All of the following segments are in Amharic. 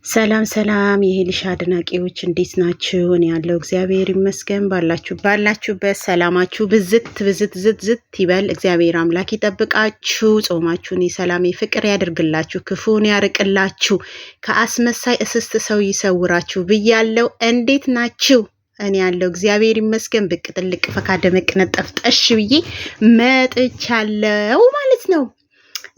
ሰላም ሰላም የሄልሻ አድናቂዎች እንዴት ናችሁ? እኔ ያለው እግዚአብሔር ይመስገን። ባላችሁበት ሰላማችሁ ብዝት ይበል። እግዚአብሔር አምላክ ይጠብቃችሁ። ጾማችሁን የሰላም ፍቅር ያድርግላችሁ፣ ክፉን ያርቅላችሁ፣ ከአስመሳይ እስስት ሰው ይሰውራችሁ ብያለሁ። እንዴት ናችሁ? እኔ ያለው እግዚአብሔር ይመስገን። ብቅ ጥልቅ ፈካ ደመቅ ነጠፍ ጠሽ ብዬ መጥቻለሁ ማለት ነው።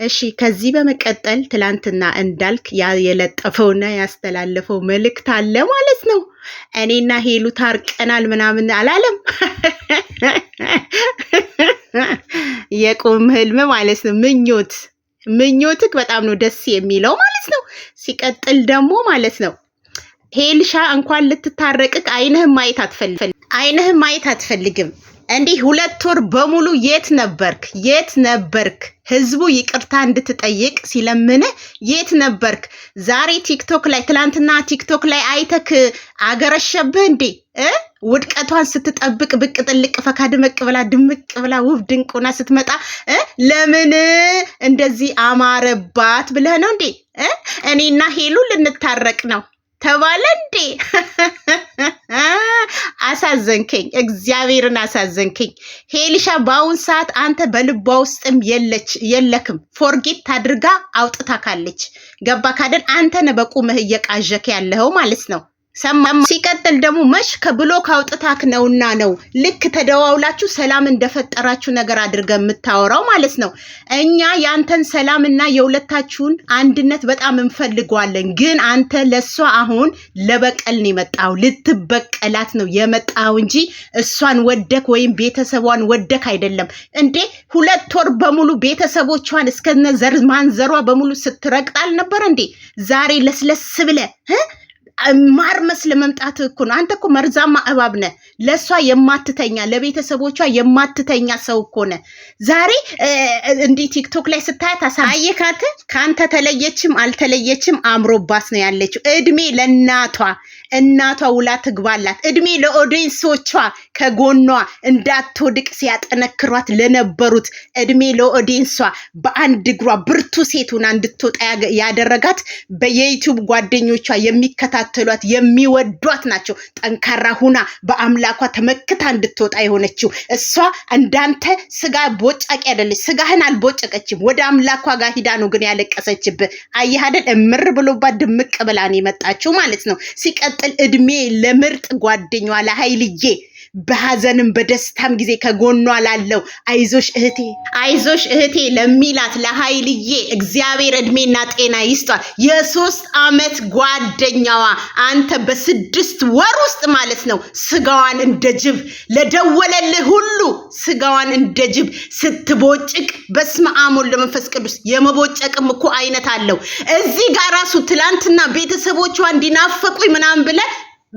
እሺ ከዚህ በመቀጠል ትላንትና እንዳልክ የለጠፈውና ያስተላለፈው መልእክት አለ ማለት ነው። እኔና ሄሉ ታርቀናል ምናምን አላለም። የቁም ህልም ማለት ነው። ምኞትክ በጣም ነው ደስ የሚለው ማለት ነው። ሲቀጥል ደግሞ ማለት ነው ሄልሻ እንኳን ልትታረቅክ አይንህም ማየት አትፈልግም። እንዲህ 2 ወር በሙሉ የት ነበርክ? ህዝቡ ይቅርታ እንድትጠይቅ ሲለምን የት ነበርክ? ዛሬ ቲክቶክ ላይ ትላንትና ቲክቶክ ላይ አይተክ አገረሸብህ እንዴ? ውድቀቷን ስትጠብቅ ብቅ ጥልቅ ፈካ ድምቅ ብላ ውብ ድንቁና ስትመጣ ለምን እንደዚህ አማረባት ብለህ ነው እንዴ? እኔና ሄሉ ልንታረቅ ነው ተባለ እንዴ? አሳዘንከኝ፣ እግዚአብሔርን አሳዘንከኝ። ሄልሻ በአሁን ሰዓት አንተ በልቧ ውስጥም የለክም። ፎርጌት አድርጋ አውጥታ ካለች ገባ ካደን አንተ ነህ በቁምህ እየቃዠክ ያለኸው ማለት ነው። ሲቀጥል ደግሞ መሽ ከብሎክ አውጥታክ ነውና ነው ልክ ተደዋውላችሁ ሰላም እንደፈጠራችሁ ነገር አድርገ የምታወራው ማለት ነው። እኛ ያንተን ሰላምና የሁለታችሁን አንድነት በጣም እንፈልገዋለን። ግን አንተ ለሷ አሁን ለበቀል ነው የመጣው፣ ልትበቀላት ነው የመጣው እንጂ እሷን ወደክ ወይም ቤተሰቧን ወደክ አይደለም እንዴ። 2 ወር በሙሉ ቤተሰቦቿን እስከነ ዘር ማንዘሯ በሙሉ ስትረቅጣል ነበር እንዴ? ዛሬ ለስለስ ብለ ማር መስለ መምጣት እኮ ነው። አንተ እኮ መርዛማ እባብ ነህ። ለሷ የማትተኛ ለቤተሰቦቿ የማትተኛ ሰው እኮ ነህ። ዛሬ እንዲህ ቲክቶክ ላይ ስታያት አሳየካት። ካንተ ተለየችም አልተለየችም አምሮባት ነው ያለችው። እድሜ እናቷ ውላ ትግባላት። እድሜ ለኦዲየንሶቿ ከጎኗ እንዳትወድቅ ሲያጠነክሯት ለነበሩት እድሜ ለኦዲየንሷ በአንድ እግሯ ብርቱ ሴት ሆና እንድትወጣ ያደረጋት በዩቲዩብ ጓደኞቿ የሚከታተሏት የሚወዷት ናቸው። ጠንካራ ሁና በአምላኳ ተመክታ እንድትወጣ የሆነችው እሷ እንዳንተ ስጋ ቦጫቂ አይደለች። ስጋህን አልቦጨቀችም። ወደ አምላኳ ጋር ሂዳ ነው ግን ያለቀሰችብህ። አየህ አይደል? እምር ብሎባት ድምቅ ብላን የመጣችው ማለት ነው። ሲቀጥል እድሜ ለምርጥ ጓደኛዋ ለኃይልዬ በሐዘንም በደስታም ጊዜ ከጎኗ ላለው አይዞሽ እህቴ ለሚላት ለኃይልዬ እግዚአብሔር እድሜና ጤና ይስጧት። የ3 ዓመት ጓደኛዋ አንተ በ6 ወር ውስጥ ማለት ነው ስጋዋን እንደ ጅብ ለደወለልህ ሁሉ ስጋዋን እንደ ጅብ ስትቦጭቅ በስመ አብ ወወልድ ወመንፈስ ቅዱስ። የመቦጨቅም እኮ አይነት አለው። እዚህ ጋር ራሱ ትላንትና ቤተሰቦቿ እንዲናፈቁኝ ምናምን ብለ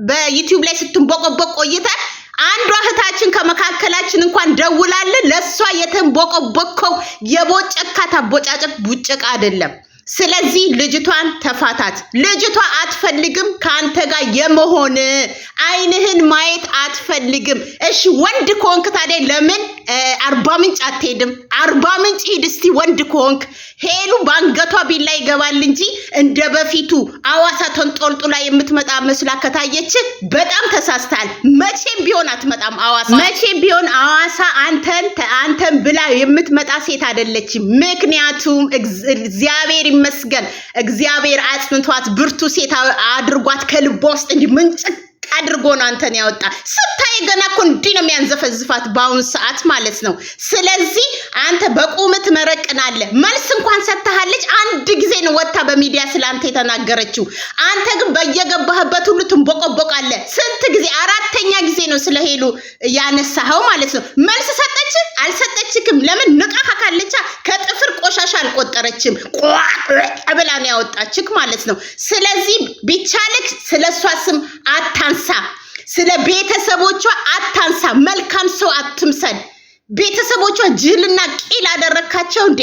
በዩቲዩብ ላይ ስትንቦቆቦቅ ቆይተህ አንዷ እህታችን ከመካከላችን እንኳን ደውላለን ለሷ የተንቦቆቦቀው የቦጨካታ ቦጫጨቅ ቡጭቃ አይደለም። ስለዚህ ልጅቷን ተፋታት። ልጅቷ አትፈልግም ካንተ ጋር የመሆን አይንህን ማየት አትፈልግም። እሺ ወንድ ኮንክ ታዲያ ለምን 40 ምንጭ አትሄድም? 40 ምንጭ ሂድ እስቲ ወንድ ኮንክ። ሄሉ ባንገቷ ቢላ ይገባል እንጂ እንደ በፊቱ አዋሳ ተንጦልጡላ የምትመጣ መስላ ከታየች በጣም ተሳስተሃል። መቼም ቢሆን አትመጣም አዋሳ። መቼም ቢሆን አዋሳ አንተን ብላ የምትመጣ ሴት አይደለችም። ምክንያቱም እግዚአብሔር ይመስገን እግዚአብሔር አጽንቷት ብርቱ ሴት አድርጓት ከልቧ ውስጥ እንዲህ ምንጭቅ አድርጎ ነው አንተን ያወጣ። ስታይ ገና እኮ እንዲህ ነው የሚያንዘፈዝፋት በአሁኑ ሰዓት ማለት ነው። ስለዚህ አንተ በቁምት መረቅናለህ። መልስ እንኳን ሰጥተሃለች። አንድ ጊዜ ነው ወጣ በሚዲያ ስላንተ የተናገረችው። አንተ ግን በየገባህበት ሁሉ ትንቦቆቦቃለህ። ስንት ጊዜ? 4ኛ ጊዜ ነው ስለ ሄሉ ያነሳኸው ማለት ነው። መልስ ሰጠች አልሰጠችክም? ለምን ንቃህ ካለቻ ከጥፍር ቆሻሻ አልቆጠረችም። ብላ ነው ያወጣችክ ማለት ነው። ስለዚህ ቢቻልክ ስለሷ ስም አታንሳ፣ ስለ ቤተሰቦቿ አታንሳ፣ መልካም ሰው አትምሰል። ቤተሰቦቿ ጅልና ቂል አደረካቸው እንዴ?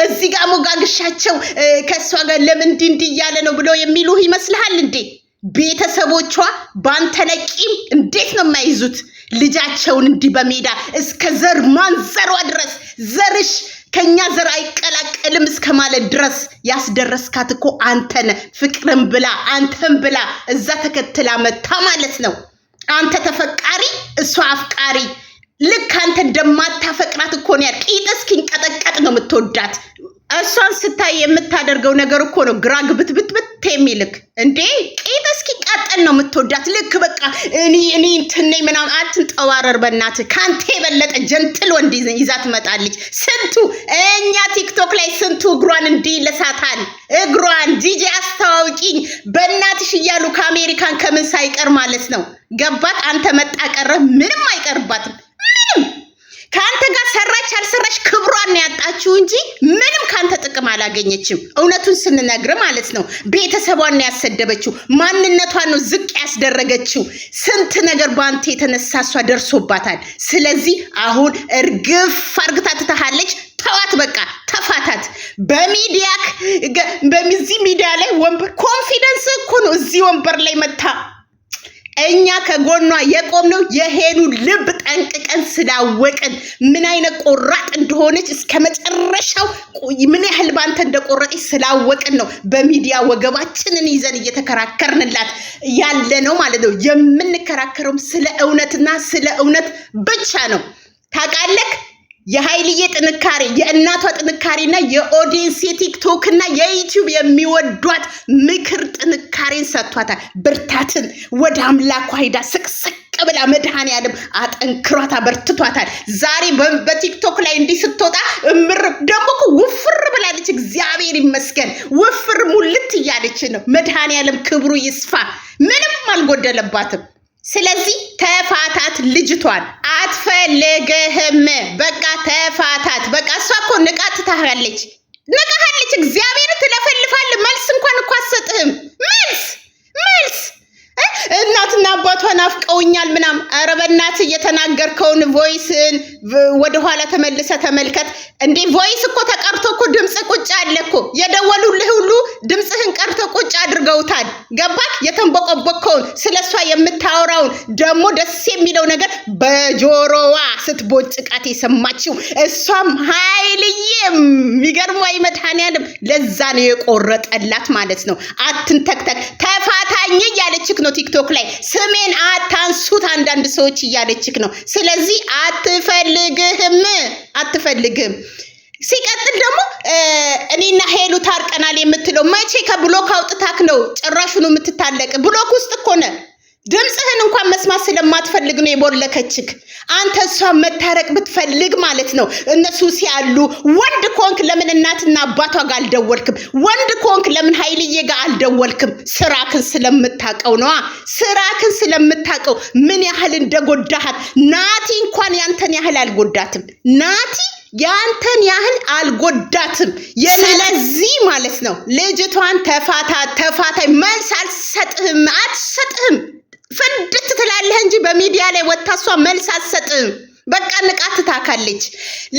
እዚህ ጋር ሞጋግሻቸው ከሷ ጋር ለምን እንዲህ እያለ ነው ብሎ የሚሉ ይመስልሃል እንዴ? ቤተሰቦቿ ባንተ ላይ ቂም እንዴት ነው የማይዙት? ልጃቸውን እንዲህ በሜዳ እስከ ዘር ማንዘሯ ድረስ ዘርሽ ከኛ ዘር አይቀላቀልም እስከማለት ድረስ ያስደረስካት እኮ አንተነ ፍቅርን ብላ አንተን ብላ እዛ ተከትላ መታ ማለት ነው። አንተ ተፈቃሪ እሷ አፍቃሪ ልክ አንተ እንደማታፈቅራት እኮ ነው ያልቂጥ እስኪንቀጠቀጥ ነው የምትወዳት። እሷን ስታይ የምታደርገው ነገር እኮ ነው ግራ ግብትብትብት የሚልክ እንዴ ቂጥ እስኪቃጠል ነው የምትወዳት። ልክ በቃ እኔ እንትነኝ ምናምን አትንጠዋረር በእናትህ። ካንተ የበለጠ ጀንትል ወንድ ይዛ ትመጣለች። ስንቱ እኛ ቲክቶክ ላይ ስንቱ እግሯን እንዲህ ለሳታል። እግሯን ጂጂ አስተዋውቂኝ በእናትሽ እያሉ ከአሜሪካን ከምን ሳይቀር ማለት ነው። ገባት? አንተ መጣ ቀረ ምንም አይቀርባትም። ምንም ካንተ ጋር ሰራች አልሰራች ክብሯን ነው ያጣችው እንጂ ምንም ካንተ ጥቅም አላገኘችም። እውነቱን ስንነግር ማለት ነው። ቤተሰቧን ነው ያሰደበችው፣ ማንነቷን ነው ዝቅ ያስደረገችው። ስንት ነገር ባንተ የተነሳሷ ደርሶባታል። ስለዚህ አሁን እርግፍ አርግታ ትተሃለች። ተዋት በቃ ተፋታት። በዚህ ሚዲያ ላይ ወንበር ኮንፊደንስ እኮ ነው እዚህ ወንበር ላይ መታ እኛ ከጎኗ የቆምነው የሄሉ ልብ ጠንቅቀን ስላወቅን ምን አይነት ቆራጥ እንደሆነች እስከመጨረሻው ምን ያህል ባንተ እንደቆረጠች ስላወቅን ነው በሚዲያ ወገባችንን ይዘን እየተከራከርንላት ያለ ነው ማለት ነው። የምንከራከረው ስለ እውነትና ስለ እውነት ብቻ ነው። ታውቃለህ? የኃይልዬ ጥንካሬ የእናቷ ጥንካሬና የኦዲየንስ የቲክቶክና የዩቲዩብ የሚወዷት ምክር ጥንካሬን ሰጥቷታል። ብርታትን ወደ አምላኳ ሄዳ ስቅስቅ ብላ መድኃኔዓለም አጠንክሯታ በርትቷታል። ዛሬ በቲክቶክ ላይ እንዲህ ስትወጣ እምር ደግሞ ውፍር ብላለች። እግዚአብሔር ይመስገን ውፍር ሙልት እያለች ነው። መድኃኔዓለም ክብሩ ይስፋ። ምንም አልጎደለባትም። ስለዚህ ተፋታት። ልጅቷን አትፈልግህም። በቃ ተፋታት። በቃ እሷ እኮ ንቃት ታህራለች። እግዚአብሔር ትለፈልፋል። መልስ እንኳን እኮ አትሰጥህም። መልስ እናትና አባቷ ናፍቀውኛል ምናም። ኧረ በእናትህ እየተናገርከውን ቮይስን ወደ ኋላ ተመልሰ ተመልከት። እንዴ ቮይስ እኮ ተቀርቶ እኮ ድምጽ ቁጭ አለ እኮ። የደወሉልህ ሁሉ ድምጽህን ቀርቶ ቁጭ አድርገውታል። ገባክ? የተንበቆበከውን ስለሷ የምታወራውን ደግሞ ደስ የሚለው ነገር በጆሮዋ ስትቦጭቃት የሰማችው እሷም ኃይልዬ የሚገርመው መድኃኔዓለም ለዛ ነው የቆረጠላት ማለት ነው። አትንተክተክ ተፋታኝ እያለችክ ነው ቲክቶክ ላይ። ስሜን አታንሱት አንዳንድ ሰዎች እያለችክ ነው። ስለዚህ አትፈልግም። ሲቀጥል ደግሞ እኔና ሄሉ ታርቀናል የምትለው መቼ ከብሎክ አውጥታክ ነው ጭራሹን የምትታለቅ? ብሎክ ውስጥ እኮ ነህ። ድምጽህን እንኳን መስማት ስለማትፈልግ ነው የቦለከችክ። አንተ እሷ መታረቅ ብትፈልግ ማለት ነው እነሱ ሲያሉ ወንድ ኮንክ ለምን እናትና አባቷ ጋር አልደወልክም? ወንድ ኮንክ ለምን ኃይልዬ ጋር አልደወልክም? ስራክን ስለምታቀው ነው። ስራክን ስለምታቀው ምን ያህል እንደጎዳሃት። ናቲ እንኳን ያንተን ያህል አልጎዳትም። ናቲ ያንተን ያህል አልጎዳትም። ስለዚህ ማለት ነው ልጅቷን ተፋታይ። መልስ አትሰጥህም። ፍንድት ትላለህ እንጂ በሚዲያ ላይ ወጣሷ መልስ አትሰጥህም። በቃ ንቃት ታካለች።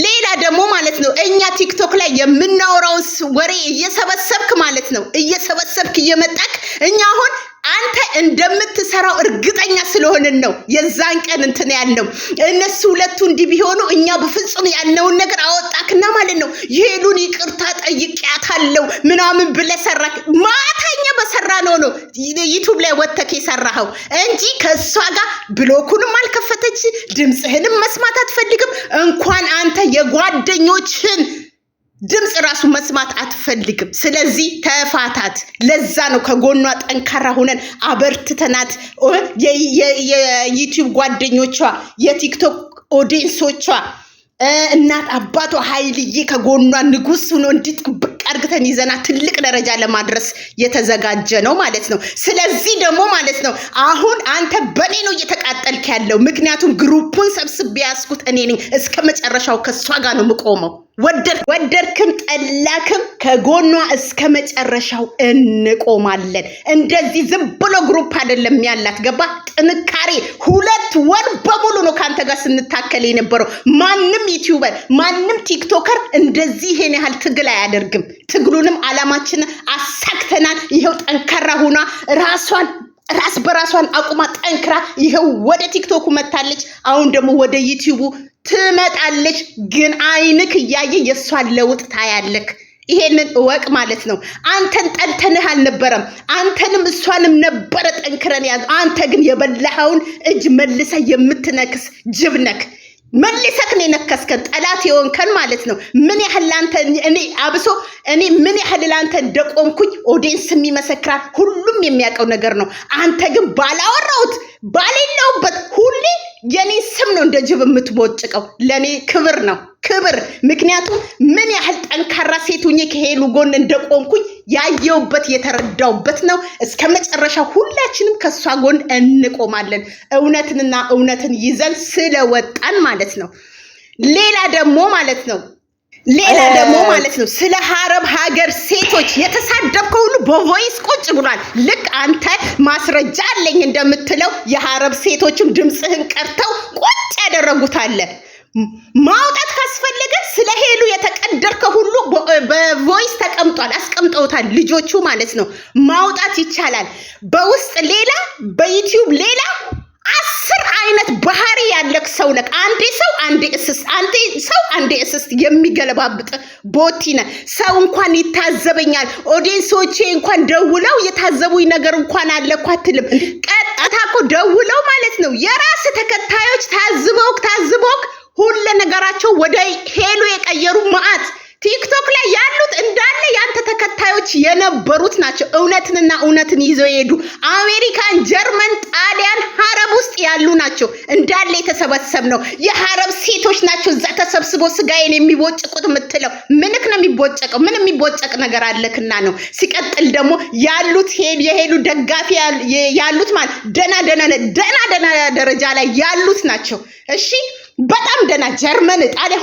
ሌላ ደግሞ ማለት ነው እኛ ቲክቶክ ላይ የምናወራው ወሬ እየሰበሰብክ ማለት ነው እየሰበሰብክ እየመጣክ እኛ አሁን አንተ እንደምትሰራው እርግጠኛ ስለሆነን ነው የዛን ቀን እንትን ያልነው። እነሱ ሁለቱ እንዲህ ቢሆኑ እኛ በፍጹም ያልነውን ነገር አወጣክና ማለት ነው ሄሉን ይቅርታ ጠይቄያታለሁ ምናምን ብለህ ሰራክ። ማታኛ በሰራ ነው ዩቲዩብ ላይ ወተክ የሰራኸው እንጂ ከሷ ጋር ብሎኩንም አልከፈተች። ድምጽህንም መስማት አትፈልግም። እንኳን አንተ የጓደኞችን ድምጽ ራሱ መስማት አትፈልግም። ስለዚህ ተፋታት። ለዛ ነው ከጎኗ ጠንካራ ሆነን አበርትተናት የዩቲዩብ ጓደኞቿ የቲክቶክ ኦዲየንሶቿ እናት አባቷ ኃይልዬ ከጎኗ ንጉስ ሆኖ እንዲጥብቅ አርግተን ይዘና ትልቅ ደረጃ ለማድረስ የተዘጋጀ ነው ማለት ነው። ስለዚህ ደግሞ ማለት ነው አሁን አንተ በኔ ነው እየተቃጠልክ ያለው። ምክንያቱም ግሩፑን ሰብስቤ ያስኩት እኔ ነኝ። እስከመጨረሻው ከሷ ጋር ነው የምቆመው። ወደድክም ጠላክም ከጎኗ እስከመጨረሻው እንቆማለን። እንደዚህ ዝም ብሎ ግሩፕ አይደለም ያላት። ገባ? ጥንካሬ 2 ወር በሙሉ ነው ካንተ ጋር ስንታከል የነበረው። ማንም ዩቲዩበር ማንም ቲክቶከር እንደዚህ ይሄን ያህል ትግል አያደርግም። ትግሉንም አላማችንን አሳክተናል። ይሄው ጠንካራ ሆና ራሷን ራስ በራሷን አቁማ ጠንክራ ይሄው ወደ ቲክቶክ መጣለች። አሁን ደግሞ ወደ ዩቲዩብ ትመጣለች። ግን አይንክ እያየ የሷን ለውጥ ታያለክ። ይሄንን እወቅ ማለት ነው። አንተን ጠልተንህ አልነበረም። አንተንም እሷንም ነበረ ጠንክረን ያዝ። አንተ ግን የበላኸውን እጅ መልሰ የምትነክስ ጅብ ነክ። መልሰክ ነው የነከስከን ጠላት የሆንከን ማለት ነው። ምን ያህል አንተ እኔ ምን ያህል አንተ እንደቆምኩኝ ኦዲየንስ የሚመሰክራል። ሁሉም የሚያውቀው ነገር ነው። አንተ ግን ባላወራሁት ባሌለውበት ሁሌ የኔ ስም ነው እንደ ጅብ የምትቦጭቀው። ለኔ ክብር ነው ክብር። ምክንያቱም ምን ያህል ጠንካራ ሴት ሆኜ ከሄሉ ጎን እንደቆምኩኝ ያየውበት የተረዳውበት ነው። እስከ መጨረሻ ሁላችንም ከሷ ጎን እንቆማለን። እውነትንና እውነትን ይዘን ስለወጣን ማለት ነው። ሌላ ደግሞ ማለት ነው ስለ ሀረብ ሀገር ሴቶች የተሳደብከው ሁሉ በቮይስ ቁጭ ብሏል። ልክ አንተ ማስረጃ አለኝ እንደምትለው የሀረብ ሴቶችም ድምጽህን ቀርተው ቁጭ ያደረጉት አለ። ማውጣት ካስፈለገ ስለ ሄሉ የተቀደርከው ሁሉ በቮይስ ተቀምጧል፣ አስቀምጠውታል ልጆቹ ማለት ነው። ማውጣት ይቻላል። በውስጥ ሌላ በዩቲዩብ ሌላ 10 አይነት ባህሪ ያለክ ሰው ነክ። አንዴ ሰው አንዴ እስስት፣ አንዴ ሰው አንዴ እስስት የሚገለባብጥ ቦቲነ ሰው እንኳን ይታዘበኛል። ኦዲየንሶቼ እንኳን ደውለው የታዘቡኝ ነገር እንኳን አለ እኮ አትልም። ቀጥታ እኮ ደውለው ማለት ነው የራስ ተከታዮች ታዝበውክ ሁሉ ነገራቸው ወደ ሄሉ የቀየሩ ማአት ቲክቶክ ላይ ያሉት እንዳለ ያንተ ተከታዮች የነበሩት ናቸው። እውነትንና እውነትን ይዘው ይሄዱ። አሜሪካን፣ ጀርመን፣ ጣሊያን፣ ሀረብ ውስጥ ያሉ ናቸው እንዳለ የተሰበሰብነው የሀረብ ሴቶች ናቸው። እዛ ተሰብስበው ስጋዬን የሚቦጭቁት የምትለው ምንክ ነው የሚቦጨቀው? ምን የሚቦጨቅ ነገር አለክና ነው? ሲቀጥል ደግሞ ያሉት የሄሉ ደጋፊ ያሉት ማለት ደና ደረጃ ላይ ያሉት ናቸው። እሺ በጣም ደና ጀርመን፣ ጣሊያን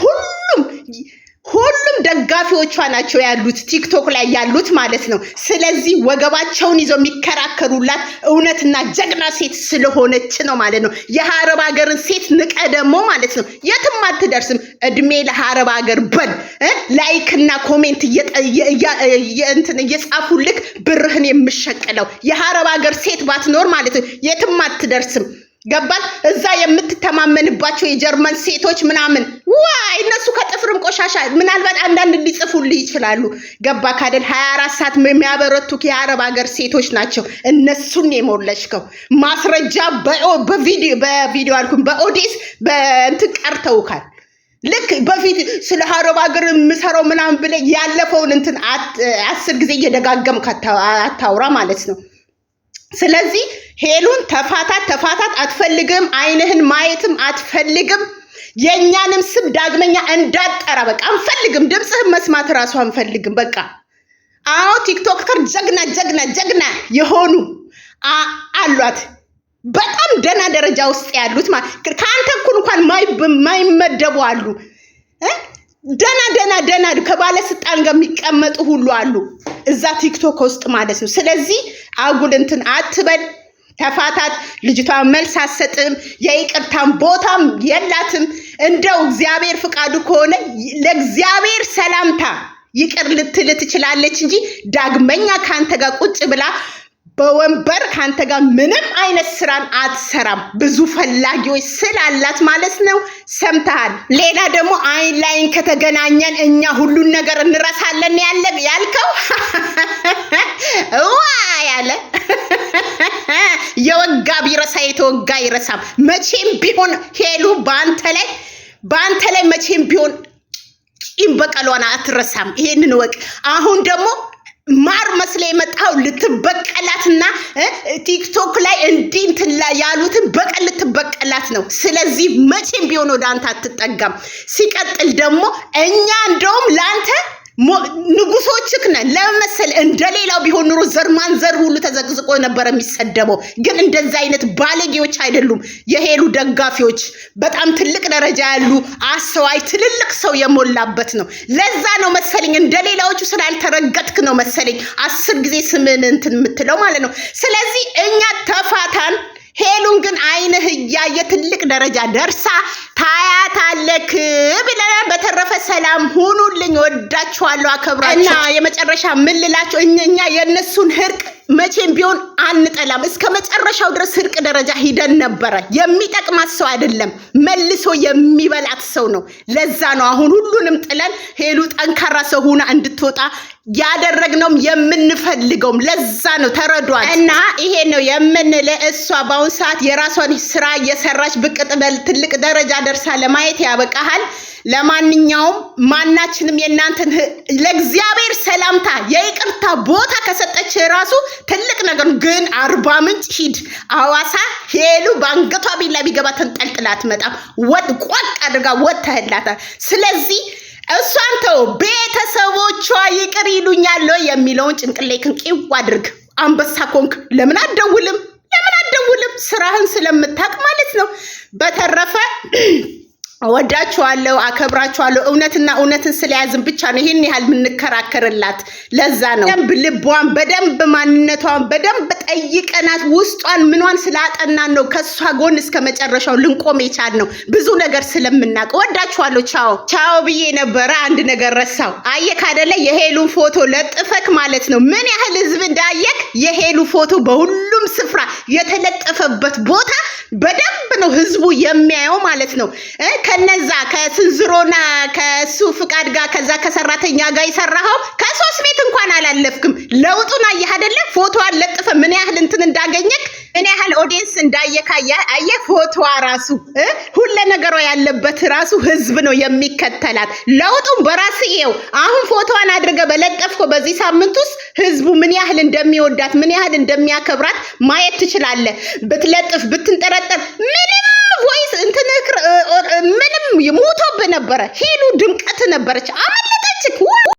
ሁሉም ደጋፊዎቿ ናቸው ያሉት ቲክቶክ ላይ ያሉት ማለት ነው። ስለዚህ ወገባቸውን ይዘው የሚከራከሩላት እውነትና ጀግና ሴት ስለሆነች ነው ማለት ነው። የሀረብ ሀገርን ሴት ንቀ ደግሞ ማለት ነው የትም አትደርስም። እድሜ ለሀረብ ሀገር በል ላይክና ኮሜንት እየጻፉልክ ብርህን የምሸቅለው የሀረብ ሀገር ሴት ባትኖር ማለት ነው የትም አትደርስም። ገባል? እዛ የምትተማመንባቸው የጀርመን ሴቶች ምናምን ዋይ እነሱ ከጥፍርም ቆሻሻ ምናልባት አንዳንድ ሊጽፉልህ ይችላሉ። ገባ ካደል 24 ሰዓት የሚያበረቱክ የአረብ ሀገር ሴቶች ናቸው። እነሱን የሞለሽከው ማስረጃ በቪዲዮ አልኩኝ በኦዲስ በእንትን ቀርተውካል። ልክ በፊት ስለ ሀረብ ሀገር የምሰራው ምናምን ብለህ ያለፈውን እንትን 10 ጊዜ እየደጋገምክ አታውራ ማለት ነው። ስለዚህ ሄሉን ተፋታት አትፈልግም። አይንህን ማየትም አትፈልግም። የኛንም ስም ዳግመኛ እንዳጠራ በቃ አንፈልግም። ድምጽህን መስማት ራሱ አንፈልግም። በቃ አዎ ቲክቶከር ጀግና የሆኑ አሏት። በጣም ደና ደረጃ ውስጥ ያሉት ማለት ከአንተ እንኳን ማይመደቡ አሉ። ደና ከባለስልጣን ጋር የሚቀመጡ ሁሉ አሉ እዛ ቲክቶክ ውስጥ ማለት ነው። ስለዚህ አጉል እንትን አትበል። ተፋታት። ልጅቷ መልስ አትሰጥም። የይቅርታም ቦታም የላትም። እንደው እግዚአብሔር ፍቃዱ ከሆነ ለእግዚአብሔር ሰላምታ ይቅር ልትል ትችላለች እንጂ ዳግመኛ ካንተ ጋር ቁጭ ብላ በወንበር ካንተ ጋር ምንም አይነት ስራን አትሰራም። ብዙ ፈላጊዎች ስላላት ማለት ነው። ሰምተሃል? ሌላ ደግሞ አይን ላይን ከተገናኘን እኛ ሁሉን ነገር እንረሳለን ያልከው ያለ የወጋ ቢረሳ የተወጋ ይረሳም። መቼም ቢሆን ሄሉ በአንተ ላይ መቼም ቢሆን ቂም በቀሏን አትረሳም። ይሄንን ወቅ አሁን ደግሞ ማር መስለ የመጣው ልትበቀላትና ቲክቶክ ላይ እንዲንት ላይ ያሉትን በቀል ልትበቀላት ነው። ስለዚህ መቼም ቢሆን ወደ አንተ አትጠጋም። ሲቀጥል ደግሞ እኛ እንደውም ላንተ ንጉሶችክ ነን ለመሰል እንደሌላው ቢሆን ኑሮ ዘር ሁሉ ተዘቅዝቆ ነበር የሚሰደበው። ግን እንደዛ አይነት ባለጌዎች አይደሉም የሄሉ ደጋፊዎች። በጣም ትልቅ ደረጃ ያሉ አስተዋይ ትልልቅ ሰው የሞላበት ነው። ለዛ ነው መሰለኝ እንደሌላዎቹ ስላልተረገጥክ ነው መሰለኝ 10 ጊዜ ስምን እንትን የምትለው ማለት ነው። ስለዚህ እኛ ተፋታን። ሄሉን ግን አይንህ እያየ ትልቅ ደረጃ ደርሳ ታያታለክ ብለናል። በተረፈ ሰላም ሁኑልኝ። ወዳችኋለሁ፣ አከብራችሁ እና የመጨረሻ ምን ልላችሁ እኛ የነሱን ህርቅ መቼም ቢሆን አንጠላም። እስከ መጨረሻው ድረስ እርቅ ደረጃ ሂደን ነበረ። የሚጠቅማት ሰው አይደለም፣ መልሶ የሚበላት ሰው ነው። ለዛ ነው አሁን ሁሉንም ጥለን ሄሉ ጠንካራ ሰው ሆና እንድትወጣ ያደረግነውም የምንፈልገውም። ለዛ ነው ተረዷት። እና ይሄ ነው የምንለ። እሷ በአሁን ሰዓት የራሷን ስራ እየሰራች ብቅ ጥበል ትልቅ ደረጃ ደርሳ ለማየት ያበቃሃል። ለማንኛውም ማናችንም የናንተን ለእግዚአብሔር ሰላምታ የይቅርታ ቦታ ከሰጠች ራሱ ትልቅ ነገር ግን አርባ ምንጭ ሂድ፣ አዋሳ ሄሉ ባንገቷ ቢላ ቢገባ ተንጠልጥላ አትመጣም። ወጥ ቋቅ አድርጋ ወጥተህላታል። ስለዚህ እሷን ተው፣ ቤተሰቦቿ ይቅር ይሉኛል የሚለውን ጭንቅሌክን ቂው አድርግ። አንበሳ ኮንክ ለምን አትደውልም? ስራህን ስለምታውቅ ማለት ነው። በተረፈ ወዳችኋለሁ፣ አከብራችኋለሁ። እውነትና እውነትን ስለያዝን ብቻ ነው ይሄን ያህል የምንከራከርላት። ለዛ ነው በደንብ ልቧን በደንብ ማንነቷን በደንብ ጠይቀናት ውስጧን ምኗን ስላጠናን ነው ከሷ ጎን እስከ መጨረሻው ልንቆም የቻልነው ብዙ ነገር ስለምናውቅ። ወዳችኋለሁ። ቻው ብዬ ነበረ። አንድ ነገር ረሳው። አየክ አይደለ? የሄሉን ፎቶ ለጥፈክ ማለት ነው ምን ያህል ህዝብ እንዳየክ። የሄሉ ፎቶ በሁሉም ስፍራ የተለጠፈበት ቦታ በደንብ ነው ህዝቡ የሚያየው ማለት ነው። ከነዛ ከስንዝሮና ከሱ ፍቃድ ጋር ከዛ ከሰራተኛ ጋር ይሰራው ከሶስት ቤት እንኳን አላለፍክም። ለውጡን አየህ አይደለ? ፎቶዋን ለጥፈ ምን ያህል እንትን እንዳገኘክ ምን ያህል ኦዲየንስ እንዳየካ አየህ። ፎቶዋ ራሱ ሁሉ ነገሯ ያለበት ራሱ ህዝብ ነው የሚከተላት። ለውጡን በራስ ይሄው አሁን ፎቶዋን አድርገ በለጠፍኮ በዚህ ሳምንት ውስጥ ህዝቡ ምን ያህል እንደሚወዳት ምን ያህል እንደሚያከብራት ማየት ትችላለህ። ብትለጥፍ ብትንጠረጠር ምንም ቮይስ እንትን ምንም ሙቶብ ነበረ። ሄሉ ድምቀት ነበረች። አመለጠችክ።